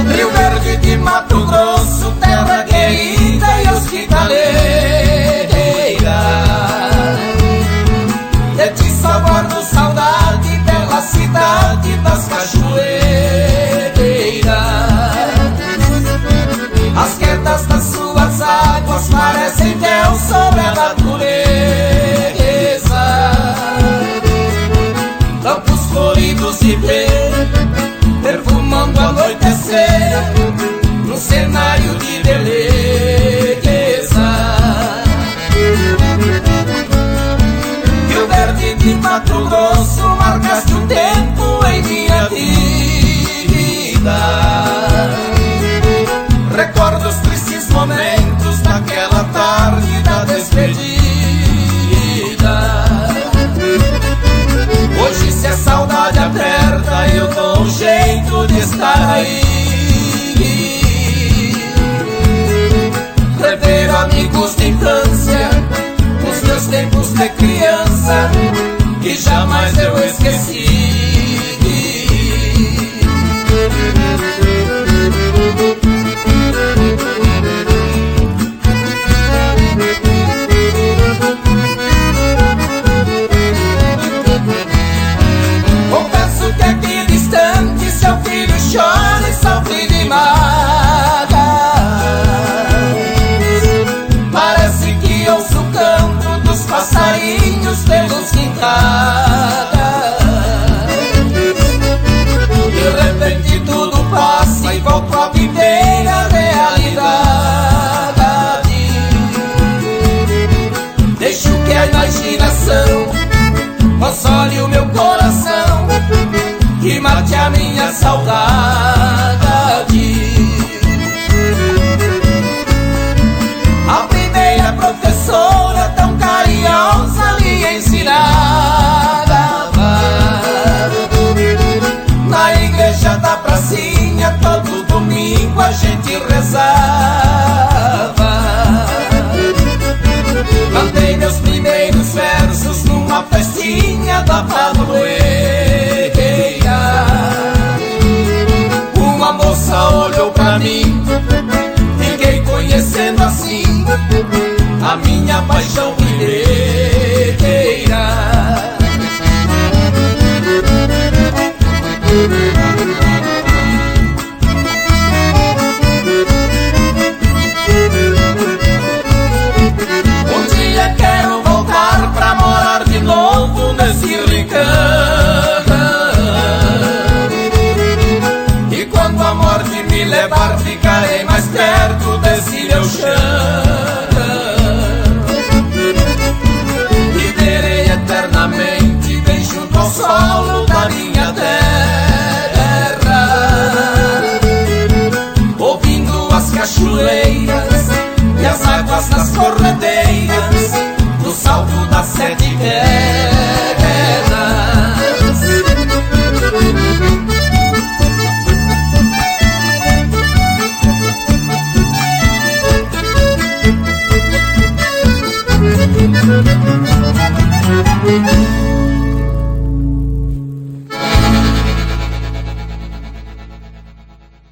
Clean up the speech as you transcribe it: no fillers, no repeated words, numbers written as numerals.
Rio Verde de Mato Grosso, terra querida e hospitaleira, de ti só guardo saudade, bela cidade das cachoeiras. As quedas das suas águas parecem Deus sobre a natureza. Campos floridos de verde, perfumando a anoitecer, num cenário de beleza. Rio Verde de Mato Grosso, marcaste um tempo em minha vida. Recordo os tristes momentos daquela tarde da despedida. Hoje, se a saudade aperta, eu dou um jeito de estar aí. Rever amigos de infância, os meus tempos de criança, que jamais eu esqueci. Confesso que aqui distante seu filho chora e sofre demais. Parece que ouço o canto dos passarinhos pelos quintais. De repente tudo passa e volto a viver a realidade. Deixo que a imaginação console o meu coração e mate a minha saudade. A primeira professora tão carinhosa me ensinava. Na igreja da pracinha todo domingo a gente rezava. Cantei meus primeiros versos numa festinha da padroeira. Uma moça olhou pra mim, fiquei conhecendo assim a minha paixão primeira. Um dia quero voltar pra morar de novo nesse rincão. E quando a morte me levar, ficarei mais perto desse meu chão. Viverei eternamente bem junto ao solo da minha terra, ouvindo as cachoeiras e as águas das corredeiras.